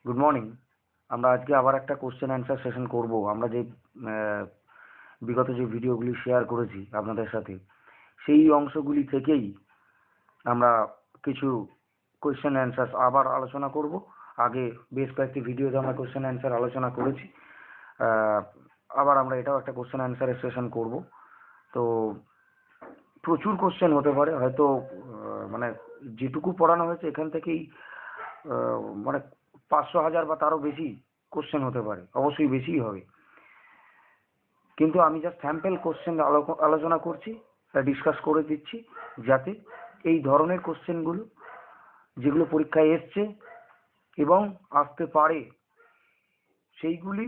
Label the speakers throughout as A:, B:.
A: Good morning. আমরা আজকে আবার একটা কোশ্চেন অ্যান্সার সেশন করব। আমরা যে বিগত যে ভিডিওগুলি শেয়ার করেছি আপনাদের সাথে, সেই অংশগুলি থেকেই আমরা কিছু কোশ্চেন অ্যান্সার আবার আলোচনা করব। আগে বেশ কয়েকটি ভিডিওতে আমরা কোশ্চেন অ্যান্সার আলোচনা করেছি। আবার আমরা এটাও একটা কোশ্চেন অ্যান্সারের সেশন করব। তো প্রচুর কোশ্চেন হতে পারে, হয়তো মানে যেটুকু পড়ানো হয়েছে এখান থেকেই মানে 500,000 বা তারও বেশি কোশ্চেন হতে পারে, অবশ্যই বেশিই হবে। কিন্তু আমি জাস্ট স্যাম্পল কোশ্চেন আলোচনা করছি, ডিসকাস করে দিচ্ছি, যাতে এই ধরনের কোশ্চেনগুলো যেগুলো পরীক্ষায় এসছে এবং আসতে পারে সেইগুলি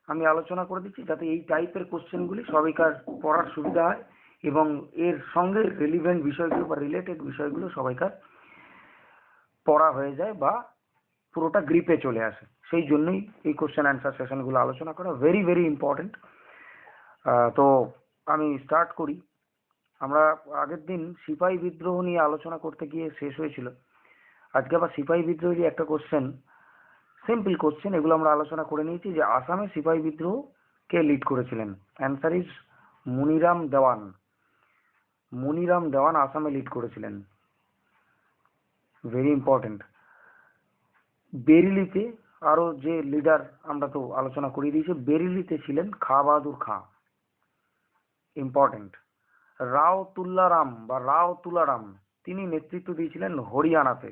A: আমি আলোচনা করে দিচ্ছি, যাতে এই টাইপের কোশ্চেনগুলি সবাইকার পড়ার সুবিধা হয় এবং এর সঙ্গে রিলিভেন্ট বিষয়গুলো বা রিলেটেড বিষয়গুলো সবাইকার পড়া হয়ে যায় বা পুরোটা গ্রিপে চলে আসে। সেই জন্যই এই কোশ্চেন অ্যান্সার সেশনগুলো আলোচনা করা ভেরি ভেরি ইম্পর্টেন্ট। তো আমি স্টার্ট করি। আমরা আগের দিন সিপাহী বিদ্রোহ নিয়ে আলোচনা করতে গিয়ে শেষ হয়েছিল। আজকে আবার সিপাহী বিদ্রোহেরই একটা কোশ্চেন, সিম্পল কোশ্চেন, এগুলো আমরা আলোচনা করে নিয়েছি। যে আসামে সিপাহী বিদ্রোহ কে লিড করেছিলেন? অ্যান্সার ইজ মুনিরাম দেওয়ান। মুনিরাম দেওয়ান আসামে লিড করেছিলেন, ভেরি ইম্পর্টেন্ট। বেরিলিতে আরো যে লিডার আমরা তো আলোচনা করে দিয়েছি, বেরিলিতে ছিলেন খাঁ বাহাদুর খাঁ, ইম্পর্টেন্ট। রাও তুল্লারাম বা রাও তুলারাম, তিনি নেতৃত্ব দিয়েছিলেন হরিয়ানাতে।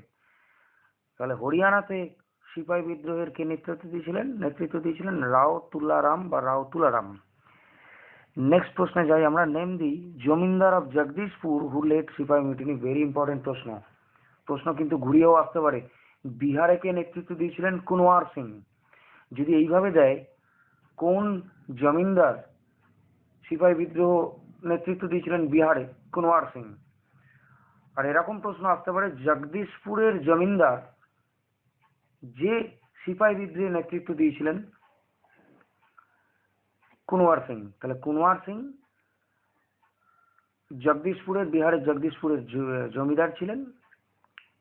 A: তাহলে হরিয়ানাতে সিপাহী বিদ্রোহের কে নেতৃত্ব দিয়েছিলেন রাও তুলারাম বা রাও তুলারাম। নেক্সট প্রশ্নে যাই আমরা। Name the zamindar of Jagdishpur who led sipahi mutiny. Very important প্রশ্ন। প্রশ্ন কিন্তু ঘুরিয়েও আসতে পারে। বিহারে কে নেতৃত্ব দিয়েছিলেন? কুনওয়ার সিং। যদি এইভাবে দেয়, কোন জমিদার সিপাহী বিদ্রোহ নেতৃত্ব দিয়েছিলেন বিহারে? কুনওয়ার সিং। আর এরকম প্রশ্ন আসতে পারে, জগদীশপুরের জমিদার যে সিপাহী বিদ্রোহের নেতৃত্ব দিয়েছিলেন? কুনওয়ার সিং। তাহলে কুনওয়ার সিং বিহারের জগদীশপুরের জমিদার ছিলেন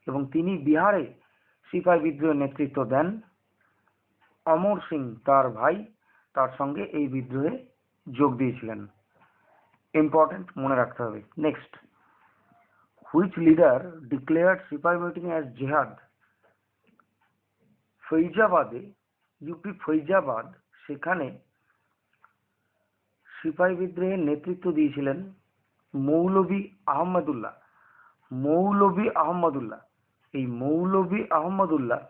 A: এবং তিনি বিহারে সিপাহী বিদ্রোহের নেতৃত্ব দেন। অমর সিং তার ভাই তার সঙ্গে এই বিদ্রোহে যোগ দিয়েছিলেন। ইম্পর্টেন্ট, মনে রাখতে হবে। নেক্সট, হুইচ লিডার ডিক্লেয়ার্ড সিপাহী মিউটিনি অ্যাজ জেহাদ? ফৈজাবাদে, ইউপি ফৈজাবাদ, সেখানে সিপাহী বিদ্রোহের নেতৃত্ব দিয়েছিলেন মৌলভী আহমদুল্লাহ। মৌলভী আহমদুল্লাহ, এই মৌলভী আহমদুল্লাহ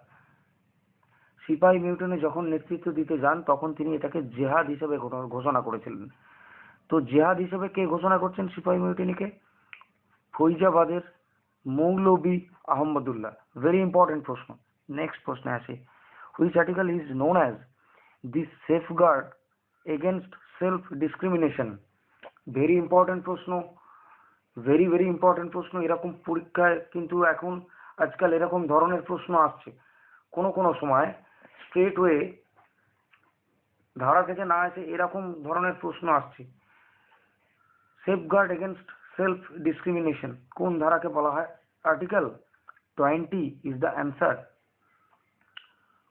A: সিপাহী মিউটিনে যখন নেতৃত্ব দিতে যান, তখন তিনি এটাকে জেহাদ হিসেবে ঘোষণা করেছিলেন। তো জেহাদ হিসেবে কে ঘোষণা করছেন সিপাহী মিউটিনিকে? ফৈজাবাদের মৌলভী আহমদুল্লাহ। ভেরি ইম্পর্টেন্ট প্রশ্ন। নেক্সট প্রশ্নে আসি। Which article is known as the safeguard against self discrimination? Very important প্রশ্ন, ভেরি ভেরি ইম্পর্টেন্ট প্রশ্ন। এরকম পরীক্ষায় কিন্তু এখন আজকাল এরকম ধরনের প্রশ্ন আসছে। কোনো কোনো সময় স্ট্রেট ওয়ে ধারা থেকে না এসে এরকম ধরনের প্রশ্ন আসছে। সেফগার্ড এগেনস্ট সেলফ ডিসক্রিমিনেশন কোন ধারাকে বলা হয়? Article 20 is the answer.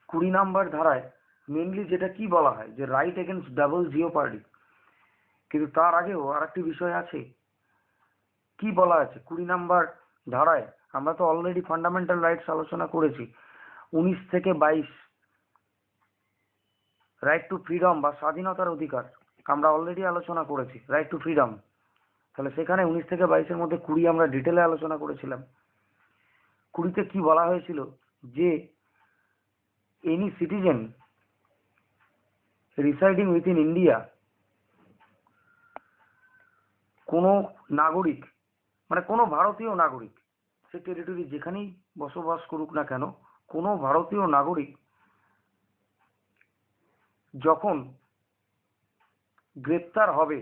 A: 20 নম্বর ধারায় মেনলি যেটা কি বলা হয়, যে রাইট এগেনস্ট ডাবল জিওপার্ডি। কিন্তু তার আগেও আরেকটি বিষয় আছে। কি বলা আছে 20 নম্বর ধারায়? আমরা তো অলরেডি ফান্ডামেন্টাল রাইটস আলোচনা করেছি। 19 থেকে 22 রাইট টু ফ্রিডম বা স্বাধীনতার অধিকার আমরা অলরেডি আলোচনা করেছি, রাইট টু ফ্রিডম। তাহলে সেখানে 19 থেকে 22-এর মধ্যে 20 আমরা ডিটেলে আলোচনা করেছিলাম। 20-তে কি বলা হয়েছিল? যে any citizen residing within India, কোনো নাগরিক মানে কোনো ভারতীয় নাগরিক, সে টেরিটরি যেখানেই বসবাস করুক না কেন, কোনো ভারতীয় নাগরিক যখন গ্রেপ্তার হবে,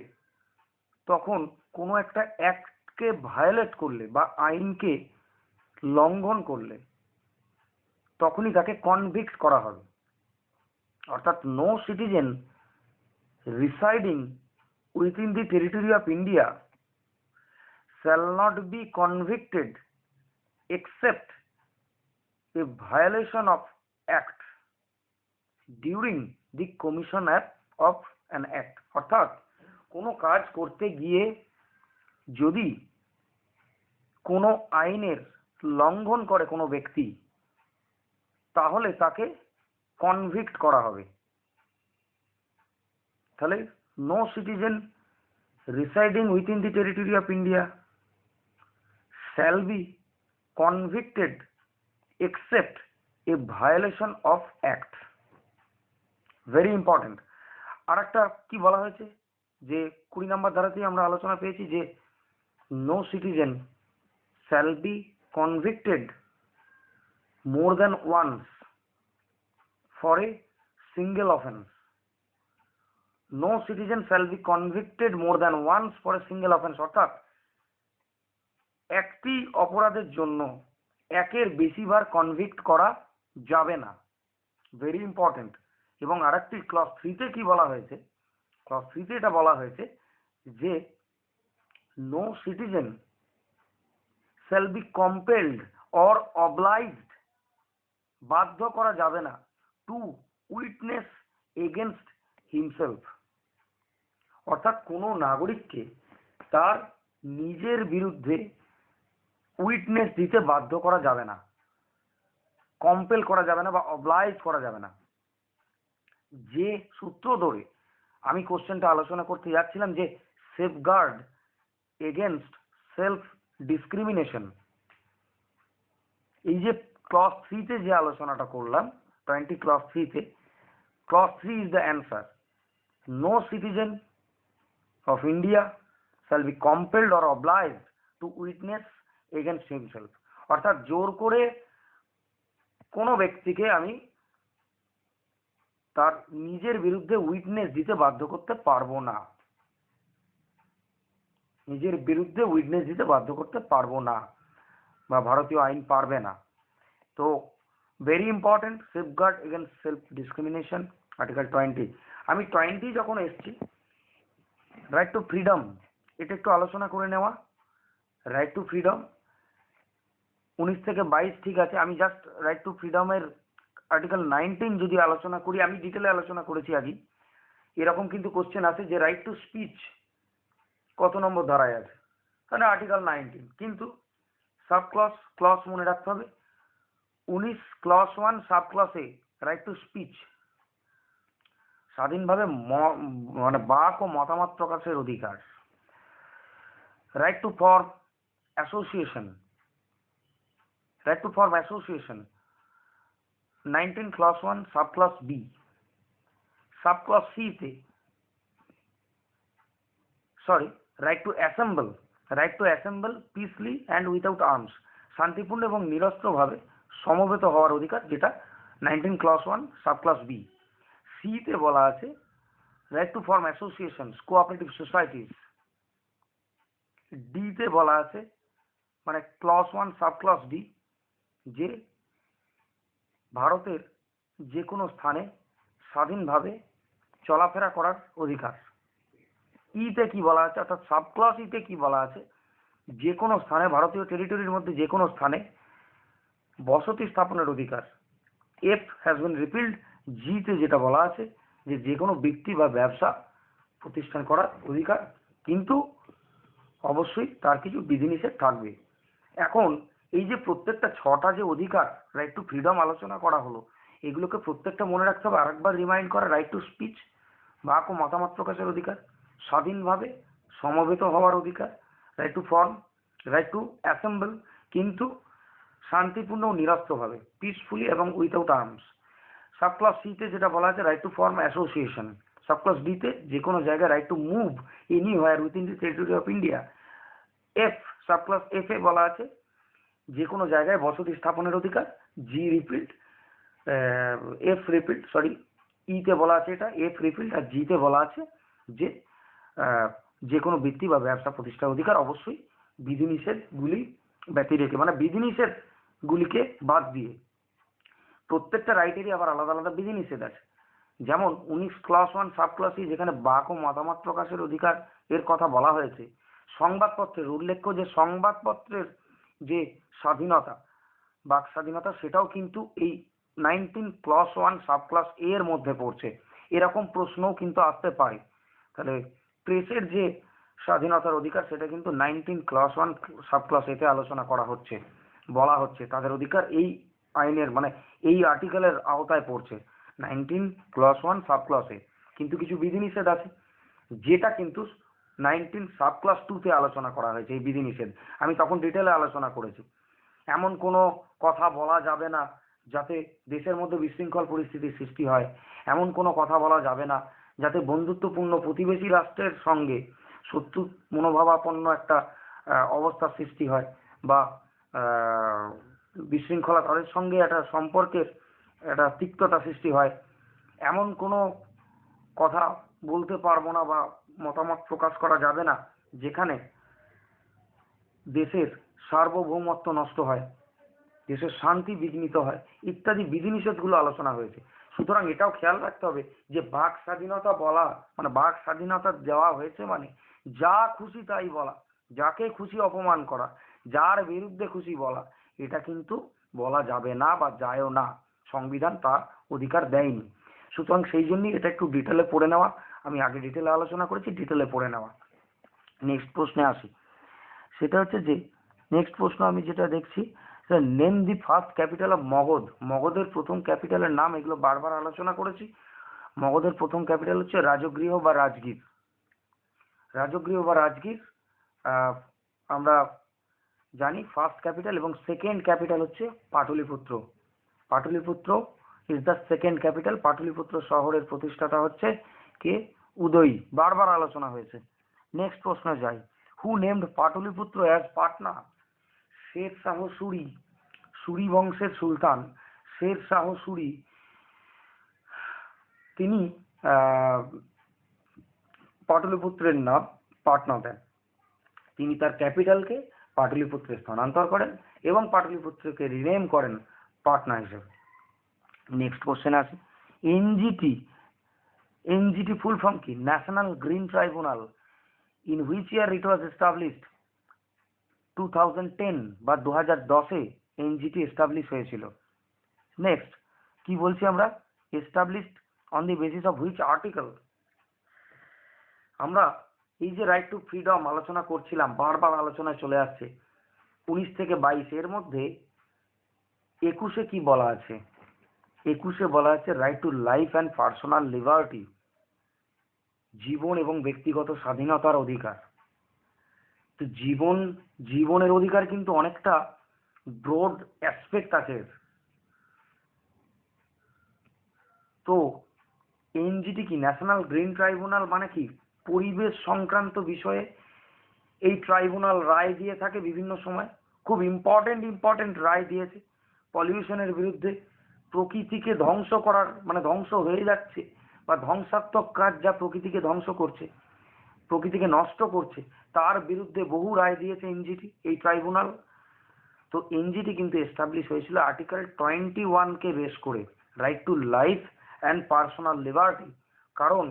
A: তখন কোনো একটা অ্যাক্টকে ভায়োলেট করলে বা আইনকে লঙ্ঘন করলে তখনই তাকে কনভিক্ট করা হবে। অর্থাৎ no citizen residing within the territory of India shall not be convicted except a violation of act during the commission of an act, অর্থাৎ কোনো কাজ করতে গিয়ে যদি কোনো আইনের লঙ্ঘন করে কোনো ব্যক্তি, তাহলে তাকে কনভিক্ট করা হবে। তাহলে no citizen residing within the territory of India shall be convicted except a violation of act. Very important. আর একটা কি বলা হয়েছে, যে 20 নম্বর ধারাতেই আমরা আলোচনা পেয়েছি যে no citizen shall be convicted more than once for a single offence. No citizen shall be convicted more than once for a single offence, অর্থাৎ একটি অপরাধের জন্য একের বেশিবার কনভিক্ট করা যাবে না। Very important. এবং আরেকটি ক্লজ 3-তে কি বলা হয়েছে, ক্লজ 3-তে এটা বলা হয়েছে যে no citizen shall be compelled or obliged, বাধ্য করা যাবে না, টু উইটনেস এগেনস্ট হিমসেলফ, অর্থাৎ কোনো নাগরিককে তার নিজের বিরুদ্ধে উইটনেস দিতে বাধ্য করা যাবে না, কম্পেল করা যাবে না বা অবলাইজ করা যাবে না। যে সূত্র ধরে আমি কোশ্চেনটা আলোচনা করতে যাচ্ছিলাম যে সেফগার্ড এগেনস্ট সেলফ ডিসক্রিমিনেশন, এই যে ক্লজ 3-তে যে আলোচনাটা করলাম 20 ক্লজ 3-তে, clause 3 is the answer. No citizen of India shall be compelled or obliged to witness against himself, অর্থাৎ জোর করে কোনো ব্যক্তিকে আমি তার নিজের বিরুদ্ধে উইটনেস দিতে বাধ্য করতে পারবো না, নিজের বিরুদ্ধে উইটনেস দিতে বাধ্য করতে পারবো না, বা ভারতীয় আইন পারবে না। তো very important, safeguard against self discrimination, article 20। আমি 20 যখন এসছি, রাইট টু ফ্রিডম, এটা একটু আলোচনা করে নেওয়া। রাইট টু ফ্রিডম 19 থেকে 22 ঠিক আছে, আমি জাস্ট রাইট টু ফ্রিডমের আর্টিকেল 19 যদি আলোচনা করি, আমি ডিটেলে আলোচনা করেছি আজই। এরকম কিন্তু কোশ্চেন আছে যে রাইট টু স্পিচ কত নম্বর ধারায় আছে, তাহলে আর্টিকেল 19, কিন্তু সাব ক্লজ মনে রাখতে হবে 19 clause 1 sub clause A right to speech, স্বাধীনভাবে মানে বাক ও মতামত প্রকাশের অধিকার। Right to form association, right to form association 19 clause 1 sub clause B. Sub clause C তে right to assemble peacefully and without arms, শান্তিপূর্ণ এবং নিরস্ত্রভাবে সমবেত হওয়ার অধিকার, যেটা 19 clause 1 sub clause B. C তে বলা আছে right to form associations cooperative societies. D তে বলা আছে মানে ক্লজ 1 সাব ক্লজ ডি, যে ভারতের যে কোনো স্থানে স্বাধীনভাবে চলাফেরা করার অধিকার। ইতে কি বলা আছে, অর্থাৎ সাব ক্লজ ইতে কি বলা আছে, যে কোনো স্থানে, ভারতীয় টেরিটরির মধ্যে যে কোনো স্থানে বসতি স্থাপনের অধিকার। F has been repealed. জিতে যেটা বলা আছে যে কোনো ব্যক্তি বা ব্যবসা প্রতিষ্ঠান করার অধিকার, কিন্তু অবশ্যই তার কিছু বিধিনিষেধ থাকবে। এখন এই যে প্রত্যেকটা 6টা যে অধিকার রাইট টু ফ্রিডম আলোচনা করা হলো, এগুলোকে প্রত্যেকটা মনে রাখতে হবে। আরেকবার রিমাইন্ড করা, রাইট টু স্পিচ বাক ও মতামত প্রকাশের অধিকার, স্বাধীনভাবে সমবেত হওয়ার অধিকার, right to form, right to assemble কিন্তু শান্তিপূর্ণ ও নিরস্ত্রভাবে, পিসফুলি এবং উইথাউট আর্মস। সাবক্লাস সিতে যেটা বলা আছে right to form association. Subclass ডিতে যে কোনো জায়গায় right to move anywhere within the territory of India. F subclass F এ বলা আছে যে কোনো জায়গায় বসতি স্থাপনের অধিকার। জি রিপিল্ড, এফ রিপিল্ড, সরি ইতে বলা আছে এটা এফ রিপিল্ড, আর জিতে বলা আছে যে কোনো ব্যক্তি বা ব্যবসা প্রতিষ্ঠার অধিকার, অবশ্যই বিধিনিষেধগুলি ব্যতি রেখে, মানে বিধিনিষেধগুলিকে বাদ দিয়ে। প্রত্যেকটা রাইটেরই আবার আলাদা আলাদা বিধিনিষেধ আছে। যেমন 19 ক্লাস 1 সাব ক্লাস ই যেখানে বাক ও মতামত প্রকাশের অধিকার এর কথা বলা হয়েছে, সংবাদপত্রের উল্লেখ্য যে সংবাদপত্রের যে স্বাধীনতা, বাক স্বাধীনতা, সেটাও কিন্তু এই 19 ক্লস 1 সাব ক্লাস এ এর মধ্যে পড়ছে, এরকম প্রশ্নও কিন্তু আসতে পারে। তাহলে প্রেসের যে স্বাধীনতার অধিকার সেটা কিন্তু 19 ক্লস 1 সাব ক্লাস এতে আলোচনা করা হচ্ছে, বলা হচ্ছে তাদের অধিকার এই আইনের মানে এই আর্টিকেলের আওতায় পড়ছে 19 ক্লস 1 সাব ক্লাস এ। কিন্তু কিছু বিধিনিষেধ আছে যেটা কিন্তু 19 সাব ক্লাস 2 তে আলোচনা করা হয়েছে। এই বিধিনিষেধ আমি তখন ডিটেলে আলোচনা করেছি। এমন কোনো কথা বলা যাবে না যাতে দেশের মধ্যে বিশৃঙ্খল পরিস্থিতির সৃষ্টি হয়, এমন কোনো কথা বলা যাবে না যাতে বন্ধুত্বপূর্ণ প্রতিবেশী রাষ্ট্রের সঙ্গে শত্রু মনোভাবাপন্ন একটা অবস্থার সৃষ্টি হয়, বা আহ, বিশৃঙ্খলা তাদের সঙ্গে একটা সম্পর্কের একটা তিক্ততা সৃষ্টি হয়, এমন কোনো কথা বলতে পারবো না বা মতামত প্রকাশ করা যাবে না যেখানে দেশের সার্বভৌমত্ব নষ্ট হয়, দেশের শান্তি বিঘ্নিত হয়, ইত্যাদি বিধিনিষেধগুলো আলোচনা হয়েছে। সুতরাং এটাও খেয়াল রাখতে হবে যে বাক স্বাধীনতা বলা মানে বাক স্বাধীনতা দেওয়া হয়েছে মানে যা খুশি তাই বলা, যাকে খুশি অপমান করা, যার বিরুদ্ধে খুশি বলা, এটা কিন্তু বলা যাবে না বা যায়ও না, সংবিধান তা অধিকার দেয়নি। সুতরাং সেই জন্যই এটা একটু ডিটেলে পড়ে নেওয়া, আমি আগে ডিটেলে আলোচনা করেছি, ডিটেলে পড়ে নেওয়া। নেক্সট প্রশ্নে আসি, সেটা হচ্ছে যে নেক্সট প্রশ্ন আমি যেটা দেখছি, name the first capital of Magadha. মগধের প্রথম ক্যাপিটালের নাম, এগুলো বারবার আলোচনা করেছি। মগধের প্রথম ক্যাপিটাল হচ্ছে রাজগৃহ বা রাজগীর। রাজগৃহ বা রাজগীর আমরা জানি ফার্স্ট ক্যাপিটাল, এবং সেকেন্ড ক্যাপিটাল হচ্ছে Pataliputra. Pataliputra is the second capital. Pataliputra শহরের প্রতিষ্ঠাতা হচ্ছে কে? উদয়ী, বারবার আলোচনা হয়েছে। নেক্সট প্রশ্নে যাই, হু নেমড পাটলিপুত্র অ্যাজ পাটনা? শের শাহ সুরি, সুরি বংশের সুলতান শের শাহ সুরি, তিনি পাটলিপুত্রের নাম পাটনা দেন। তিনি তার ক্যাপিটালকে পাটলিপুত্রে স্থানান্তর করেন এবং পাটলিপুত্রকে রিনেম করেন পাটনা হিসেবে। নেক্সট কোশ্চেন আসি, এনজিটি। এনজিটি ফুল ফর্ম কি? National green tribunal. In which year it was established? 2010 বা 2010-এ এনজিটি এস্টাবলিশ হয়েছিল। নেক্সট কি বলছি আমরা? Established on the basis of which article? আমরা এই যে রাইট টু ফ্রিডম আলোচনা করছিলাম, বারবার আলোচনায় চলে আসছে 19 থেকে 22, এর মধ্যে 21-এ কি বলা আছে? 21-এ বলা আছে right to life and personal liberty, জীবন এবং ব্যক্তিগত স্বাধীনতার অধিকার। তো জীবনের অধিকার কিন্তু অনেকটা ব্রড অ্যাসপেক্ট আছে। তো এনজিটি কি? ন্যাশনাল গ্রিন ট্রাইব্যুনাল মানে কি? পরিবেশ সংক্রান্ত বিষয়ে এই ট্রাইব্যুনাল রায় দিয়ে থাকে বিভিন্ন সময়, খুব ইম্পর্টেন্ট রায় দিয়েছে পলিউশনের বিরুদ্ধে। প্রকৃতিকে ধ্বংস করার মানে ধ্বংস হয়ে যাচ্ছে বা ধ্বংসাত্মক কাজ যা প্রকৃতিকে ধ্বংস করছে, প্রকৃতিকে নষ্ট করছে, তার বিরুদ্ধে বহু রায় দিয়েছে এনজিটি, এই ট্রাইব্যুনাল। তো এনজিটি কিন্তু এস্টাবলিশ হয়েছিল আর্টিকেল 21-কে বেস করে, right to life and personal liberty. কারণ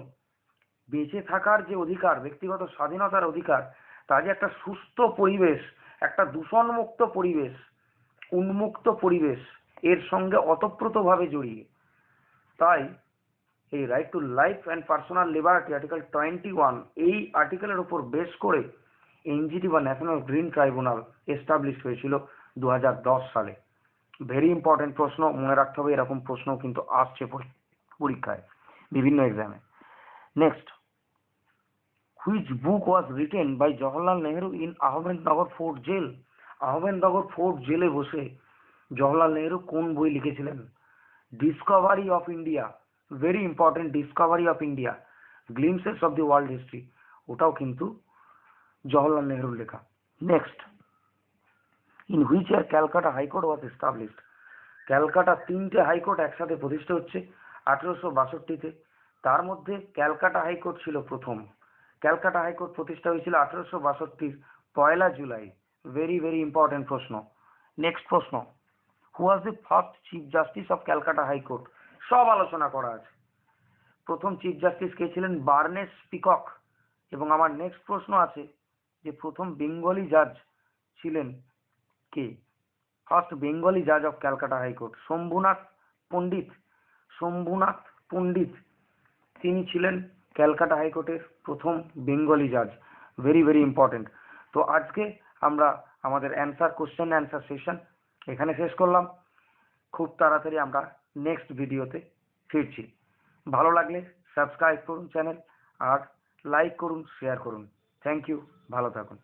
A: বেঁচে থাকার যে অধিকার, ব্যক্তিগত স্বাধীনতার অধিকার, তা যে একটা সুস্থ পরিবেশ, একটা দূষণমুক্ত পরিবেশ, উন্মুক্ত পরিবেশ, এর সঙ্গে ওতপ্রোতভাবে জড়িয়ে। তাই এই right to life and personal liberty article 21, এই আর্টিকেলের উপর বেস করে এনজিটি বা ন্যাশনাল গ্রিন ট্রাইব্যুনাল এস্টাবলিশ হয়েছিল 2010 সালে। ভেরি ইম্পর্টেন্ট প্রশ্ন, মনে রাখতে হবে, এরকম প্রশ্ন কিন্তু আসছে পরীক্ষায় বিভিন্ন এক্সামে। Next, which book was written by Jawaharlal Nehru in Ahmednagar fort jail? Ahmednagar fort জেলে বসে জওহরলাল নেহরু কোন বই লিখেছিলেন? Discovery of India, very important, discovery of India, glimpses of the world history, ওটাও কিন্তু জওহরলাল নেহরুর লেখা। Next, in which year Calcutta high court was established? Calcutta 3টে হাইকোর্ট একসাথে প্রতিষ্ঠা হচ্ছে 1862-তে। তার মধ্যে ক্যালকাটা হাইকোর্ট ছিল প্রথম। ক্যালকাটা হাইকোর্ট প্রতিষ্ঠা হয়েছিল 1862-র 1 জুলাই। ভেরি ইম্পর্টেন্ট প্রশ্ন। নেক্সট প্রশ্ন, who was the first chief justice of Calcutta high court? সব আলোচনা করা আছে। প্রথম চিফ জাস্টিস কে ছিলেন? Barnes Peacock. এবং আমার নেক্সট প্রশ্ন আছে যে প্রথম বেঙ্গলি জাজ ছিলেন কে? ফার্স্ট বেঙ্গলি জাজ অফ ক্যালকাটা হাইকোর্ট শম্ভুনাথ পণ্ডিত শম্ভুনাথ পণ্ডিত, তিনি ছিলেন ক্যালকাটা হাইকোর্টের প্রথম বেঙ্গলি জাজ। Very very important. তো আজকে আমরা আমাদের কোশ্চেন অ্যান্সার সেশন এখানে শেষ করলাম। খুব তাড়াতাড়ি আমরা নেক্সট ভিডিওতে ফিরছি। ভালো লাগলে সাবস্ক্রাইব করুন চ্যানেল, আর লাইক করুন, শেয়ার করুন। থ্যাংক ইউ, ভালো থাকুন।